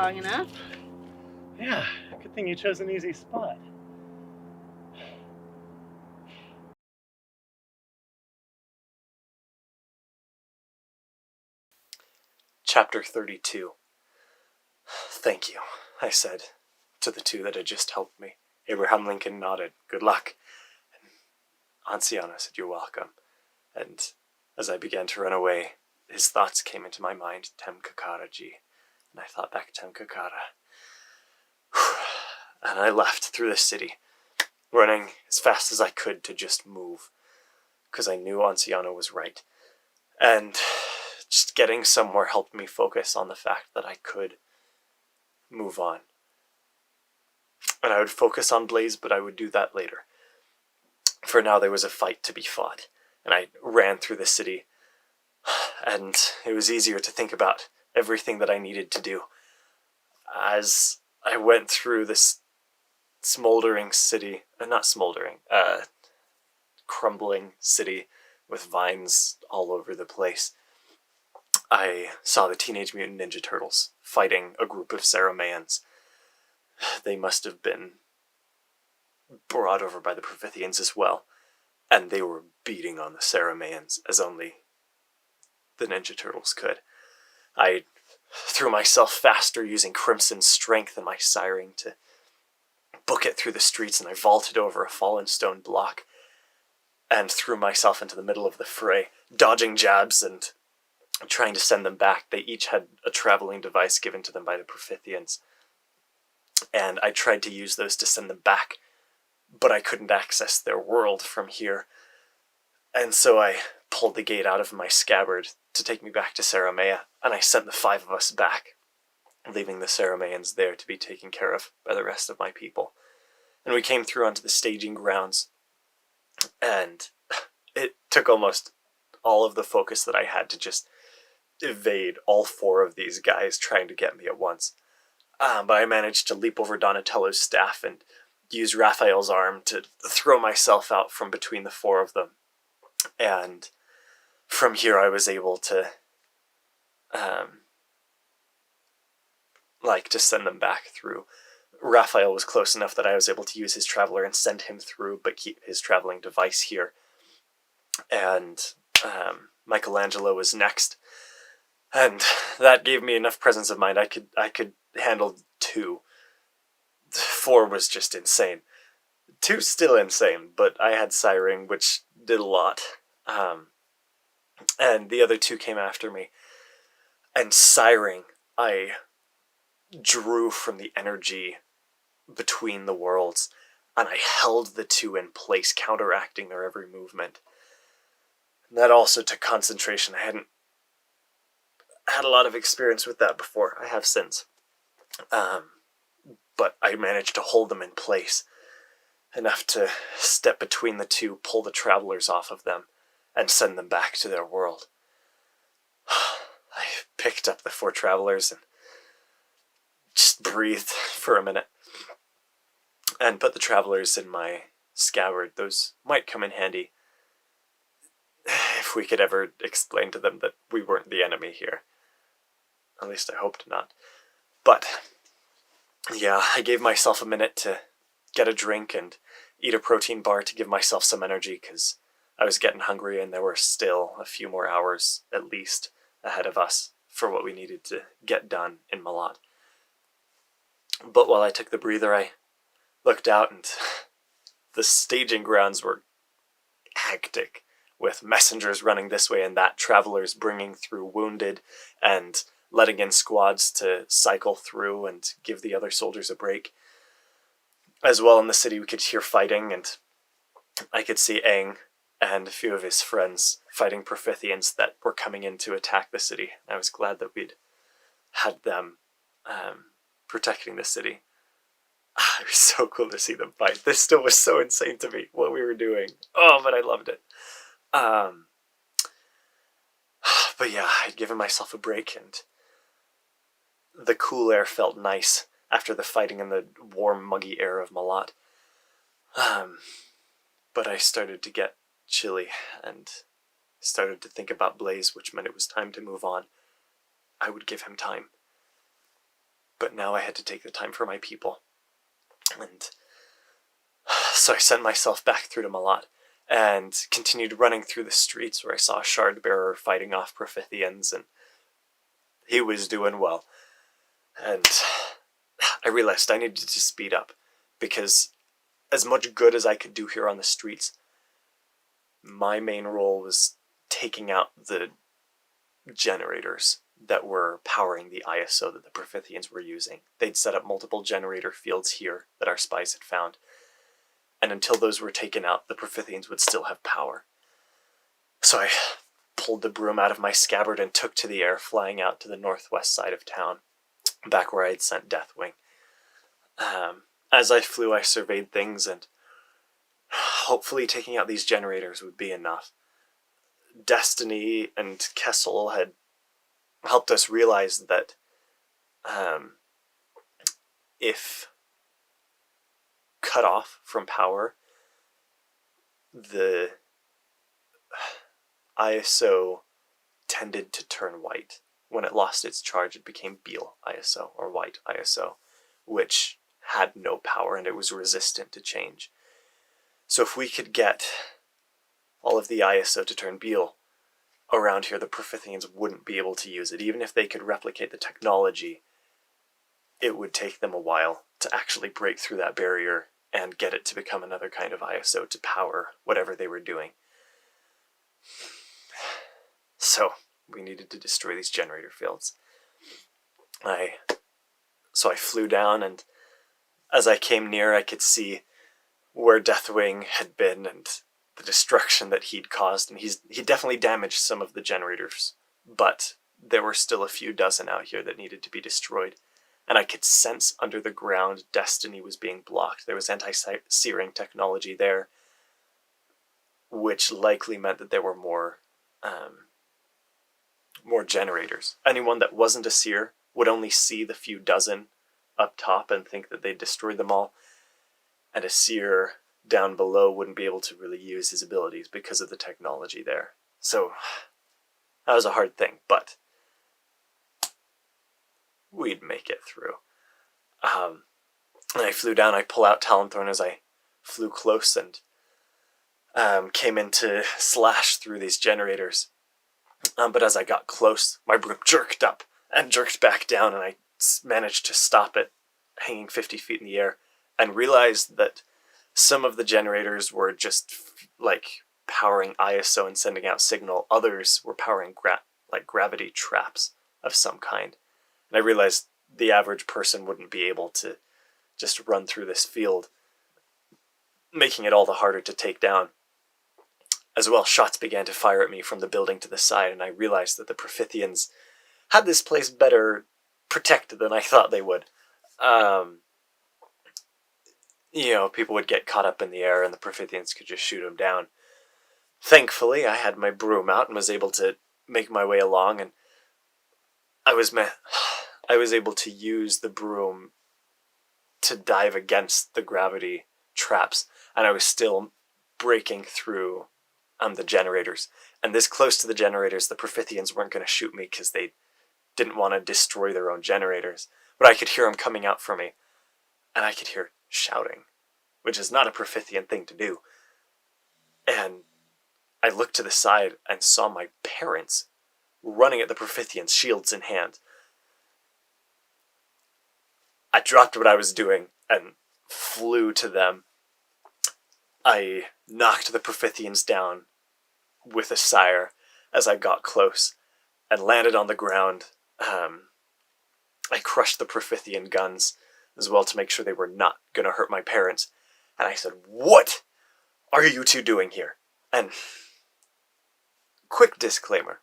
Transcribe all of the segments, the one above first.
long enough. Yeah, good thing you chose an easy spot. Chapter 32. Thank you, I said to the two that had just helped me. Abraham Lincoln nodded. Good luck. And Anciano said, you're welcome. And as I began to run away, his thoughts came into my mind, Tem Kakara ji. And I thought back, Tem Kakara. And I left through the city, running as fast as I could to just move, because I knew Anciano was right. And just getting somewhere helped me focus on the fact that I could move on. And I would focus on Blaze, but I would do that later. For now, there was a fight to be fought, and I ran through the city, and it was easier to think about everything that I needed to do. As I went through this smoldering city, not smoldering, crumbling city with vines all over the place, I saw the Teenage Mutant Ninja Turtles fighting a group of Serremeans. They must have been brought over by the Prophithians as well, and they were beating on the Serremeans as only the Ninja Turtles could. I threw myself faster using Crimson's strength and my siren to book it through the streets, and I vaulted over a fallen stone block and threw myself into the middle of the fray, dodging jabs and trying to send them back. They each had a traveling device given to them by the Prophithians, and I tried to use those to send them back, but I couldn't access their world from here. And so I pulled the gate out of my scabbard to take me back to Serremea, and I sent the 5 of us back, leaving the Serremeans there to be taken care of by the rest of my people. And we came through onto the staging grounds, and it took almost all of the focus that I had to just evade all 4 of these guys trying to get me at once. But I managed to leap over Donatello's staff and use Raphael's arm to throw myself out from between the 4 of them. And from here I was able to to send them back through. Raphael was close enough that I was able to use his Traveler and send him through, but keep his traveling device here. And Michelangelo was next. And that gave me enough presence of mind. I could handle 2. 4 was just insane. 2's still insane, but I had Siring, which did a lot. And the other 2 came after me. And Siring, I drew from the energy between the worlds, and I held the 2 in place, counteracting their every movement. And that also took concentration. I hadn't had a lot of experience with that before. I have since. But I managed to hold them in place, enough to step between the 2, pull the travelers off of them, and send them back to their world. I picked up the 4 travelers and just breathed for a minute, and put the travelers in my scabbard. Those might come in handy if we could ever explain to them that we weren't the enemy here. At least I hoped not. But yeah, I gave myself a minute to get a drink and eat a protein bar to give myself some energy, because I was getting hungry and there were still a few more hours, at least, ahead of us for what we needed to get done in Malat. But while I took the breather, I looked out, and the staging grounds were hectic, with messengers running this way and that, travelers bringing through wounded, and letting in squads to cycle through and give the other soldiers a break. As well in the city we could hear fighting, and I could see Aang and a few of his friends fighting Prophithians that were coming in to attack the city. I was glad that we'd had them protecting the city. It was so cool to see them fight. This still was so insane to me, what we were doing. Oh, but I loved it. But yeah, I'd given myself a break, and the cool air felt nice after the fighting in the warm, muggy air of Malat. But I started to get chilly, and started to think about Blaze, which meant it was time to move on. I would give him time. but now I had to take the time for my people. And so I sent myself back through to Malat and continued running through the streets where I saw a shard bearer fighting off Prophithians, and he was doing well. And I realized I needed to speed up, because as much good as I could do here on the streets, my main role was taking out the generators that were powering the ISO that the Prophithians were using. They'd set up multiple generator fields here that our spies had found, and until those were taken out, the Prophithians would still have power. So I pulled the broom out of my scabbard and took to the air, flying out to the northwest side of town, back where I had sent Deathwing. As I flew, I surveyed things, and hopefully taking out these generators would be enough. Destiny and Kessel had helped us realize that if cut off from power, the ISO tended to turn white. When it lost its charge, it became Beal ISO, or White ISO, which had no power, and it was resistant to change. So if we could get all of the ISO to turn Beal around here, the Prophithians wouldn't be able to use it. Even if they could replicate the technology, it would take them a while to actually break through that barrier and get it to become another kind of ISO to power whatever they were doing. So we needed to destroy these generator fields. So I flew down, and as I came near, I could see where Deathwing had been and the destruction that he'd caused, and he definitely damaged some of the generators, but there were still a few dozen out here that needed to be destroyed, and I could sense under the ground Destiny was being blocked. There was anti-searing technology there, which likely meant that there were more generators. Anyone that wasn't a seer would only see the few dozen up top and think that they destroyed them all, and a seer down below wouldn't be able to really use his abilities because of the technology there. So that was a hard thing, but we'd make it through. And I flew down. I pull out Talonthorn as I flew close, and came in to slash through these generators. But as I got close, my broom jerked up and jerked back down, and I managed to stop it hanging 50 feet in the air, and realized that some of the generators were just powering ISO and sending out signal. Others were powering gravity traps of some kind. And I realized the average person wouldn't be able to just run through this field, making it all the harder to take down. As well, shots began to fire at me from the building to the side, and I realized that the Prophithians had this place better protected than I thought they would. People would get caught up in the air, and the Prophithians could just shoot them down. Thankfully, I had my broom out and was able to make my way along, and I was able to use the broom to dive against the gravity traps, and I was still breaking through the generators. And this close to the generators, the Prophithians weren't going to shoot me because they didn't want to destroy their own generators. But I could hear them coming out for me, and I could hear shouting, which is not a Prophithian thing to do. And I looked to the side and saw my parents running at the Prophithians, shields in hand. I dropped what I was doing and flew to them. I knocked the Prophithians down with a sire as I got close and landed on the ground. I crushed the Prophithian guns as well to make sure they were not going to hurt my parents. And I said, "What are you two doing here?" And quick disclaimer,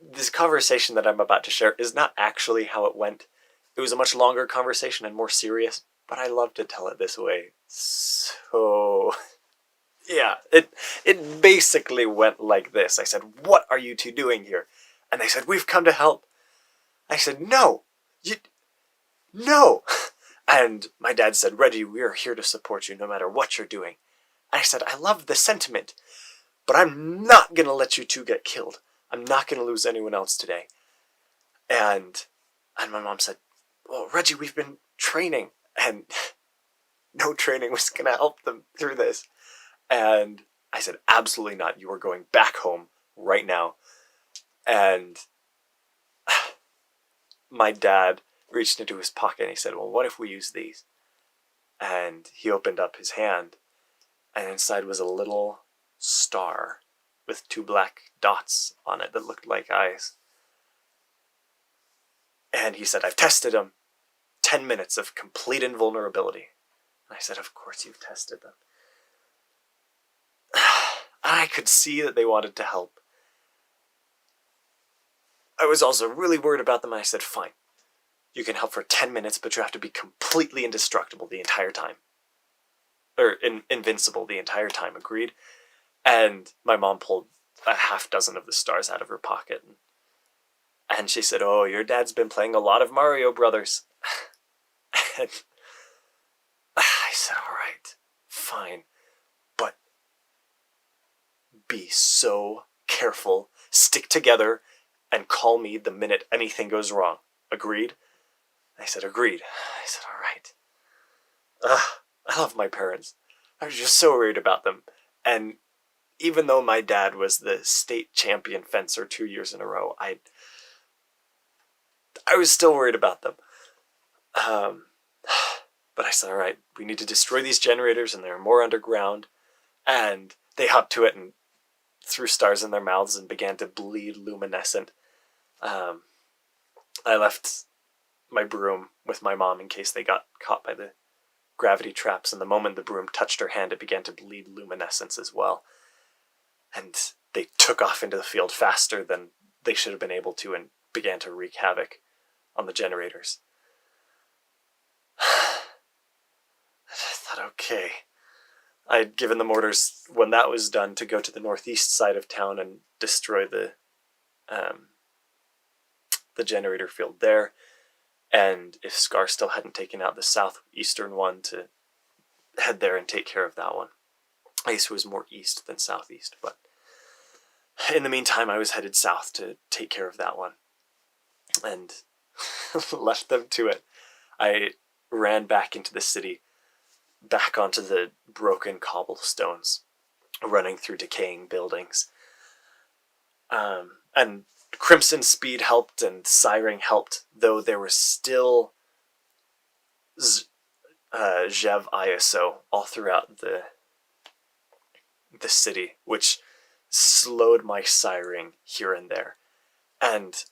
this conversation that I'm about to share is not actually how it went. It was a much longer conversation and more serious, but I love to tell it this way. So yeah, it basically went like this. I said, "What are you two doing here?" And they said, "We've come to help." I said, "No, no." And my dad said, "Reggie, we are here to support you no matter what you're doing." And I said, "I love the sentiment, but I'm not going to let you two get killed. I'm not going to lose anyone else today." And my mom said, well, Reggie, we've been training, and no training was going to help them through this. And I said, absolutely not. You are going back home right now. And my dad reached into his pocket and he said, well, what if we use these? And he opened up his hand, and inside was a little star with 2 black dots on it that looked like eyes. And he said, I've tested them. 10 minutes of complete invulnerability. And I said, of course you've tested them. I could see that they wanted to help. I was also really worried about them. I said, fine, you can help for 10 minutes, but you have to be completely indestructible the entire time. Or invincible the entire time, agreed? And my mom pulled a half dozen of the stars out of her pocket. And she said, oh, your dad's been playing a lot of Mario Brothers. And I said, all right, fine. But be so careful. Stick together and call me the minute anything goes wrong. Agreed? I said, agreed. I said, all right. I love my parents. I was just so worried about them. And even though my dad was the state champion fencer 2 years in a row, I was still worried about them. But I said, all right, we need to destroy these generators, and there are more underground. And they hopped to it and threw stars in their mouths and began to bleed luminescent. I left my broom with my mom in case they got caught by the gravity traps, and the moment the broom touched her hand, it began to bleed luminescence as well. And they took off into the field faster than they should have been able to and began to wreak havoc on the generators. I thought, okay. I had given them orders when that was done to go to the northeast side of town and destroy the generator field there. And if Scar still hadn't taken out the southeastern one, to head there and take care of that one. I guess it was more east than southeast, but in the meantime, I was headed south to take care of that one. And left them to it. I ran back into the city, back onto the broken cobblestones, running through decaying buildings. And Crimson Speed helped and Siren helped, though there was still Zev ISO all throughout the city, which slowed my siring here and there. And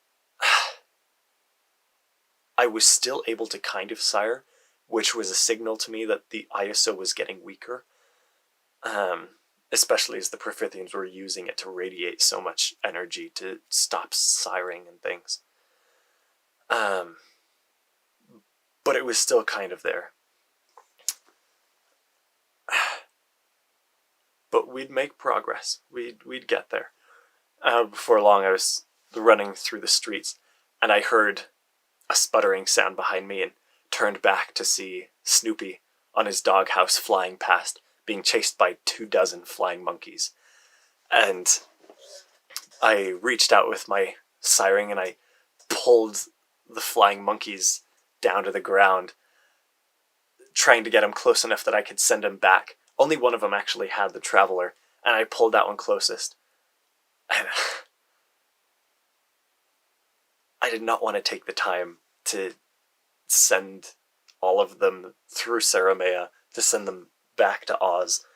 I was still able to kind of sire, which was a signal to me that the ISO was getting weaker. Especially as the Prophithians were using it to radiate so much energy to stop siring and things. But it was still kind of there. But we'd make progress. We'd get there. Before long, I was running through the streets, and I heard a sputtering sound behind me and turned back to see Snoopy on his doghouse flying past, being chased by 24 flying monkeys. And I reached out with my siren and I pulled the flying monkeys down to the ground, trying to get them close enough that I could send them back. Only one of them actually had the Traveler, and I pulled that one closest. And I did not want to take the time to send all of them through Serremea to send them back to Oz.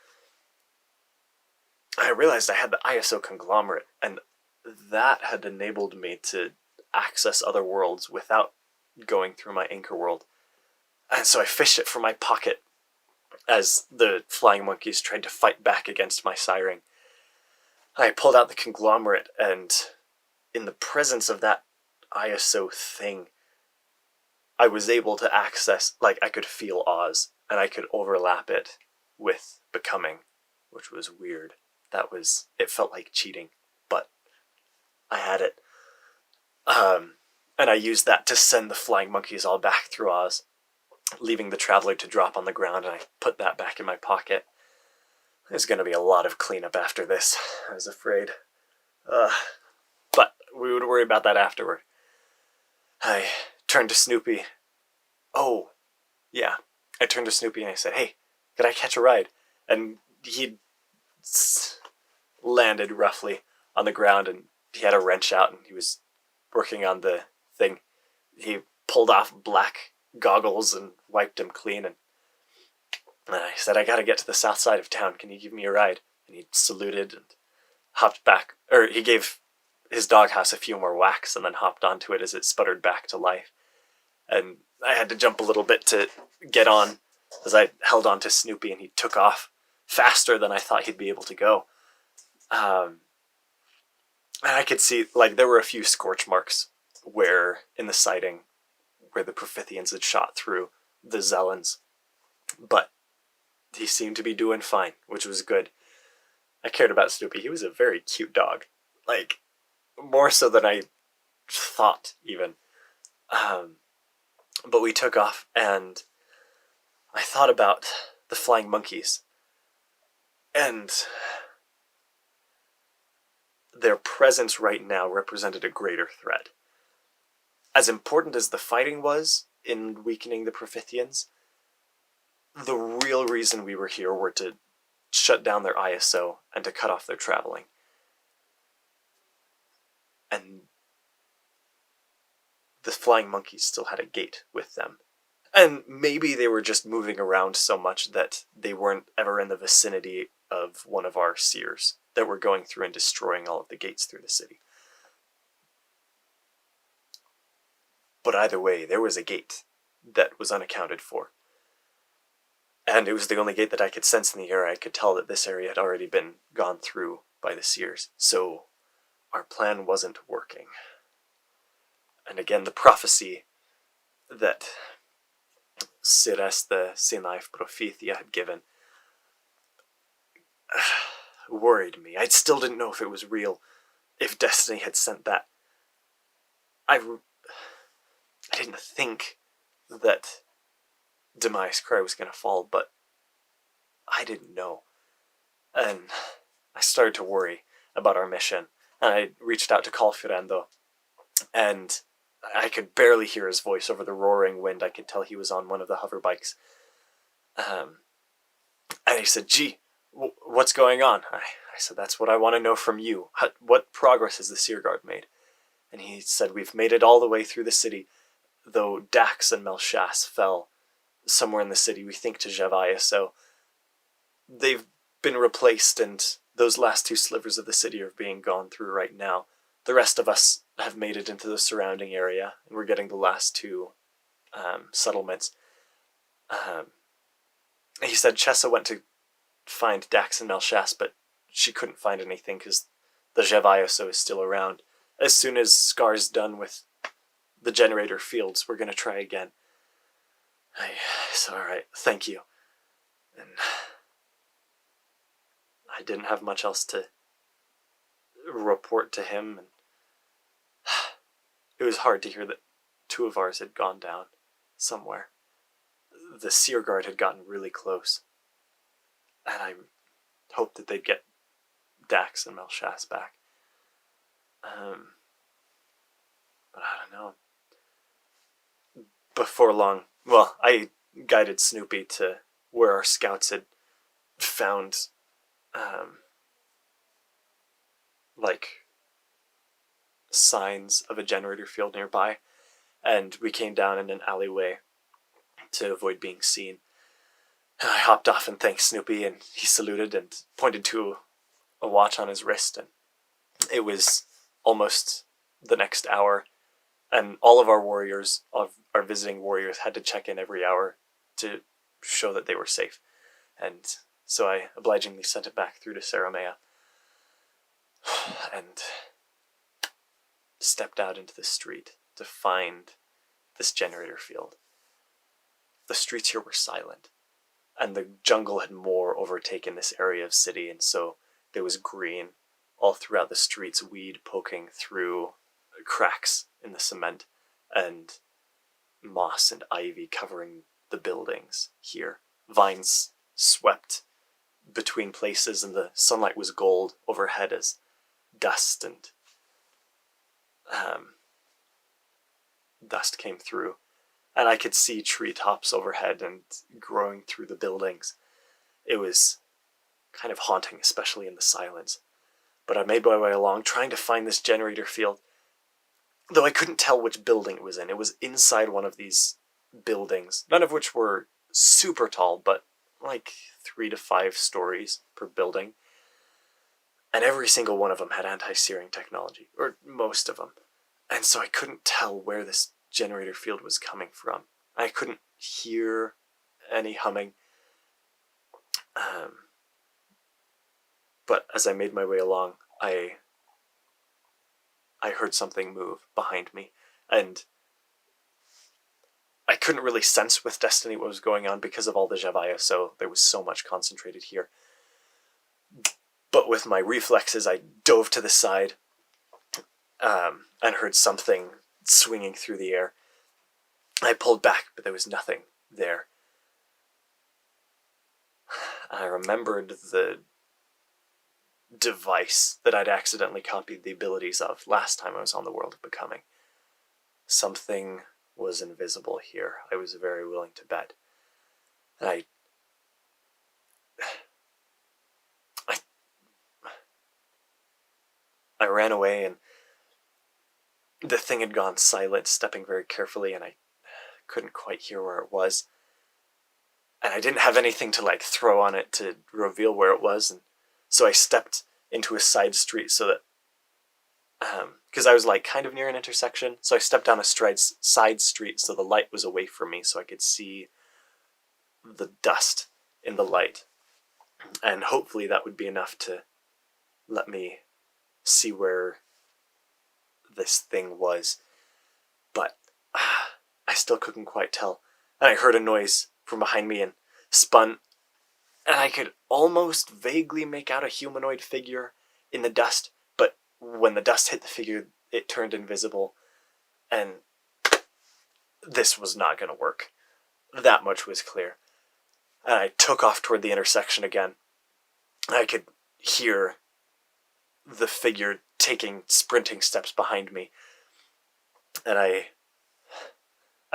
I realized I had the ISO conglomerate, and that had enabled me to access other worlds without going through my anchor world. And so I fished it from my pocket as the flying monkeys tried to fight back against my siren. I pulled out the conglomerate, and in the presence of that ISO thing, I was able to access, I could feel Oz, and I could overlap it with Becoming, which was weird. It felt like cheating, but I had it. And I used that to send the flying monkeys all back through Oz, leaving the Traveler to drop on the ground, and I put that back in my pocket. There's going to be a lot of cleanup after this, I was afraid. But we would worry about that afterward. I turned to Snoopy Oh, yeah. I turned to Snoopy and I said, "Hey, could I catch a ride?" And he landed roughly on the ground, and he had a wrench out, and he was working on the thing. He pulled off black goggles and wiped them clean, and I said, "I gotta get to the south side of town. Can you give me a ride?" And he saluted and hopped back, or he gave his doghouse a few more whacks and then hopped onto it as it sputtered back to life. And I had to jump a little bit to get on as I held on to Snoopy, and he took off faster than I thought he'd be able to go. And I could see, like, there were a few scorch marks where, in the sighting, where the Profithians had shot through the Zellans. But he seemed to be doing fine, which was good. I cared about Snoopy. He was a very cute dog. Like, more so than I thought, even. But we took off, and I thought about the flying monkeys. And their presence right now represented a greater threat. As important as the fighting was in weakening the Profithians, the real reason we were here were to shut down their ISO and to cut off their traveling. And the flying monkeys still had a gate with them. And maybe they were just moving around so much that they weren't ever in the vicinity of one of our seers that were going through and destroying all of the gates through the city. But either way, there was a gate that was unaccounted for. And it was the only gate that I could sense in the air. I could tell that this area had already been gone through by the seers. So our plan wasn't working. And again, the prophecy that Ceres, the Sinaife Prophethia, had given worried me. I still didn't know if it was real, if Destiny had sent that. I didn't think that Demise Cry was going to fall, but I didn't know. And I started to worry about our mission. And I reached out to Colferendo, and I could barely hear his voice over the roaring wind. I could tell he was on one of the hover bikes. And he said, "Gee, what's going on?" I said, "That's what I want to know from you. What progress has the Seer Guard made?" And he said, "We've made it all the way through the city, though Dax and Melchas fell somewhere in the city, we think to Javaya, so they've been replaced, and those last two slivers of the city are being gone through right now. The rest of us have made it into the surrounding area, and we're getting the last two settlements." He said Chessa went to find Dax and Melchas, but she couldn't find anything because the Javaioso is still around. As soon as Scar's done with the generator fields, we're going to try again. I said, "All right, thank you." And I didn't have much else to report to him, and it was hard to hear that two of ours had gone down somewhere. The Seer Guard had gotten really close, and I hoped that they'd get Dax and Melchas back. But I don't know. Before long, well, I guided Snoopy to where our scouts had found, like, signs of a generator field nearby, and we came down in an alleyway to avoid being seen. And I hopped off and thanked Snoopy, and he saluted and pointed to a watch on his wrist, and it was almost the next hour, and all of our warriors, our visiting warriors, had to check in every hour to show that they were safe. And so I obligingly sent it back through to Serremea and stepped out into the street to find this generator field. The streets here were silent, and the jungle had more overtaken this area of city, and so there was green all throughout the streets, weed poking through cracks in the cement, and moss and ivy covering the buildings here. Vines swept between places, and the sunlight was gold overhead as dust and dust came through. and I could see treetops overhead and growing through the buildings. It was kind of haunting, especially in the silence. But I made my way along, trying to find this generator field, though I couldn't tell which building it was in. It was inside one of these buildings, none of which were super tall, but like 3 to 5 stories per building. And every single one of them had anti-searing technology, or most of them. And so I couldn't tell where this generator field was coming from. I couldn't hear any humming. But as I made my way along, I heard something move behind me, and I couldn't really sense with Destiny what was going on because of all the Javaya, so there was so much concentrated here. But with my reflexes, I dove to the side and heard something swinging through the air. I pulled back, but there was nothing there. I remembered the device that I'd accidentally copied the abilities of last time I was on the World of Becoming. Something was invisible here. I was very willing to bet. And I ran away, and the thing had gone silent, stepping very carefully, and I couldn't quite hear where it was. And I didn't have anything to like throw on it to reveal where it was, and so I stepped into a side street so that because I was like kind of near an intersection, so I stepped down a side street so the light was away from me so I could see the dust in the light, and hopefully that would be enough to let me see where this thing was. But I still couldn't quite tell, and I heard a noise from behind me and spun, and I could almost vaguely make out a humanoid figure in the dust, but when the dust hit the figure, it turned invisible, and this was not going to work. That much was clear. And I took off toward the intersection again. I could hear the figure taking sprinting steps behind me, and I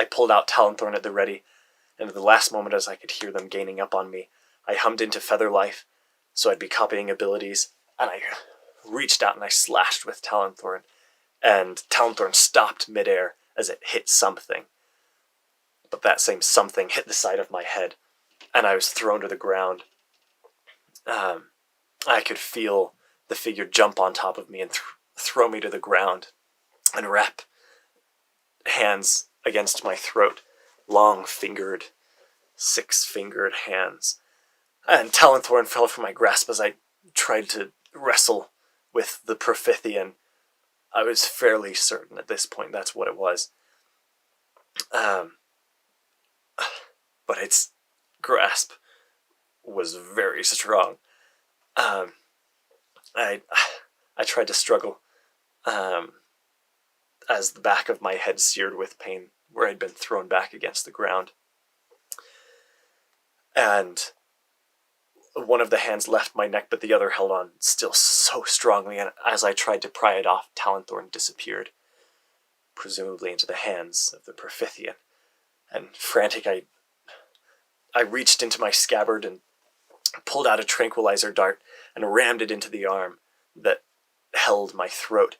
pulled out Talonthorn at the ready, and at the last moment as I could hear them gaining up on me, I hummed into Feather Life, so I'd be copying abilities, and I reached out and I slashed with Talonthorn, and Talonthorn stopped midair as it hit something. But that same something hit the side of my head, and I was thrown to the ground. I could feel the figure jump on top of me and throw me to the ground, and wrap hands against my throat, long-fingered, 6-fingered hands. And Talonthorn fell from my grasp as I tried to wrestle with the Prophithian. I was fairly certain at this point that's what it was. But its grasp was very strong. I tried to struggle as the back of my head seared with pain where I'd been thrown back against the ground. And one of the hands left my neck, but the other held on still so strongly, and as I tried to pry it off, Talonthorn disappeared, presumably into the hands of the Prophithian. And frantic, I reached into my scabbard and pulled out a tranquilizer dart and rammed it into the arm that held my throat,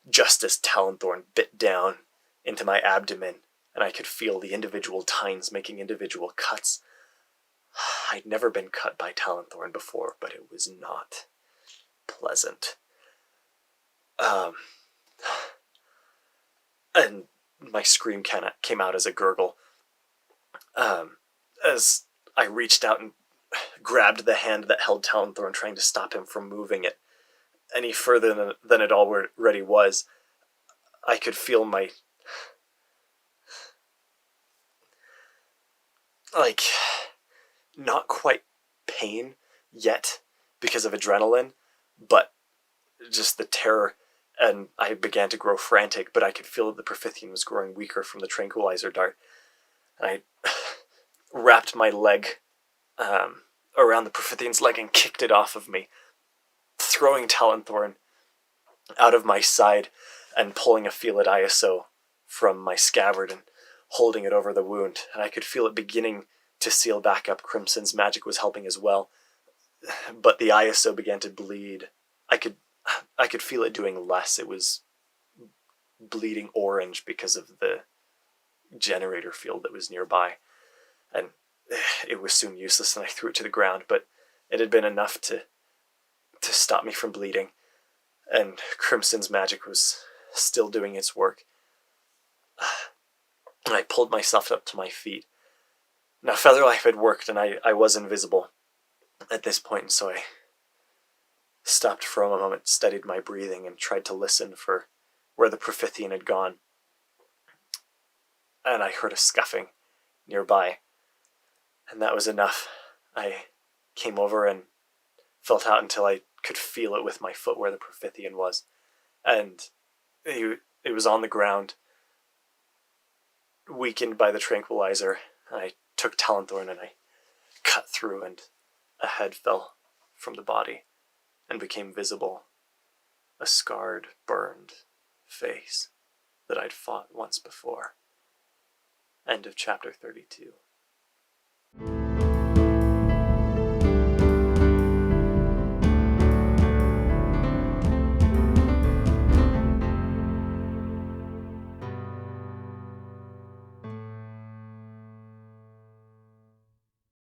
just as Talonthorn bit down into my abdomen, and I could feel the individual tines making individual cuts. I'd never been cut by Talonthorn before, but it was not pleasant. And my scream came out as a gurgle. As I reached out and grabbed the hand that held Talonthorn, trying to stop him from moving it any further than it already was, I could feel my... not quite pain yet because of adrenaline, but just the terror, and I began to grow frantic, but I could feel that the Prophithian was growing weaker from the tranquilizer dart. I wrapped my leg around the Prophithian's leg and kicked it off of me, throwing Talonthorn out of my side and pulling a Felid ISO from my scabbard and holding it over the wound, and I could feel it beginning to seal back up. Crimson's magic was helping as well, but the ISO began to bleed. I could feel it doing less. It was bleeding orange because of the generator field that was nearby, and it was soon useless, and I threw it to the ground, but it had been enough to stop me from bleeding, and Crimson's magic was still doing its work. And I pulled myself up to my feet. Now, Featherlife had worked, and I was invisible at this point, so I stopped for a moment, steadied my breathing, and tried to listen for where the Profithian had gone. And I heard a scuffing nearby, and that was enough. I came over and felt out until I could feel it with my foot where the Profithian was, and it was on the ground, weakened by the tranquilizer. I took Talonthorn and I cut through, and a head fell from the body and became visible, a scarred, burned face that I'd fought once before. End of chapter 32.